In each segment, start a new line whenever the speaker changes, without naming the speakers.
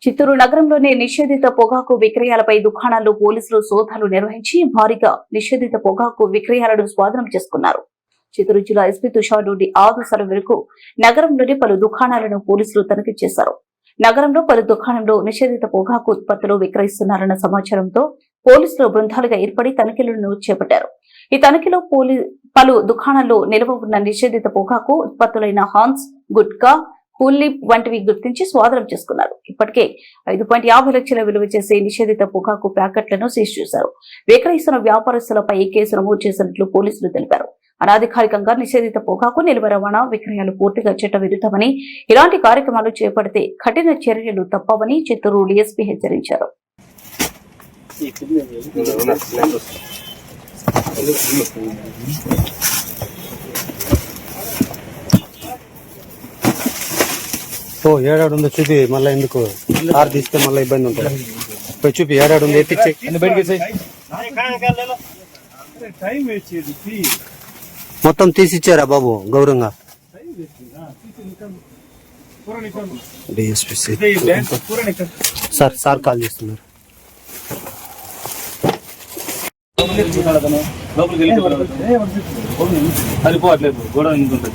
చిత్తూరు నగరంలోని నిషేధిత పొగాకు విక్రయాలపై దుకాణాల్లో పోలీసులు సోదాలు నిర్వహించి భారీగా నిషేధిత పొగాకు విక్రయాలను స్వాధీనం చేసుకున్నారు. చిత్తూరు జిల్లా ఎస్పీ తుషార్ రెడ్డి ఆదేశాల మేరకు నగరంలోని పలు దుకాణాలను పోలీసులు తనిఖీ చేశారు. నగరంలో పలు దుకాణంలో నిషేధిత పొగాకు ఉత్పత్తులు విక్రయిస్తున్నారన్న సమాచారంతో పోలీసులు బృందాలుగా ఏర్పడి తనిఖీలను చేపట్టారు. ఈ తనిఖీలో పలు దుకాణాల్లో నిల్వ ఉన్న నిషేధిత పొగాకు ఉత్పత్తులైన హాన్స్, గుట్కా, కూల్లీ వంటివి గుర్తించి స్వాధీనం చేసుకున్నారు. ఇప్పటికే 5.50 లక్షల విలువ చేసే నిషేధిత పొగాకు ప్యాకెట్లను సీజ్ చేశారు. విక్రయిస్తున్న వ్యాపారస్తులపై కేసు నమోదు చేసినట్లు పోలీసులు తెలిపారు. అనధికారికంగా నిషేధిత పొగాకు నిల్వ రవాణా విక్రయాలు పూర్తిగా చట్ట విరుద్ధమని, ఇలాంటి కార్యక్రమాలు చేపడితే కఠిన చర్యలు తప్పవని చిత్తూరు డీఎస్పీ హెచ్చరించారు.
ఏడాడుందో చూపి మళ్ళీ ఎందుకు కార్ తీస్తే మళ్ళీ ఇబ్బంది ఉంటుంది. పోయి చూపి ఏడాడుందో ఎత్తిచ్చే మొత్తం తీసిచ్చారా బాబు గౌరవంగా. సార్ కాల్ చేస్తున్నారు.
అది పోవట్లేదు గొడవ ఉంటుంది.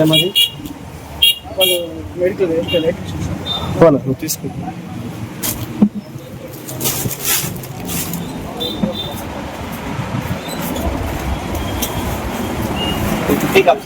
ఏమది వాళ్ళు మెడికల్ తీసుకుంటారు. Pick up.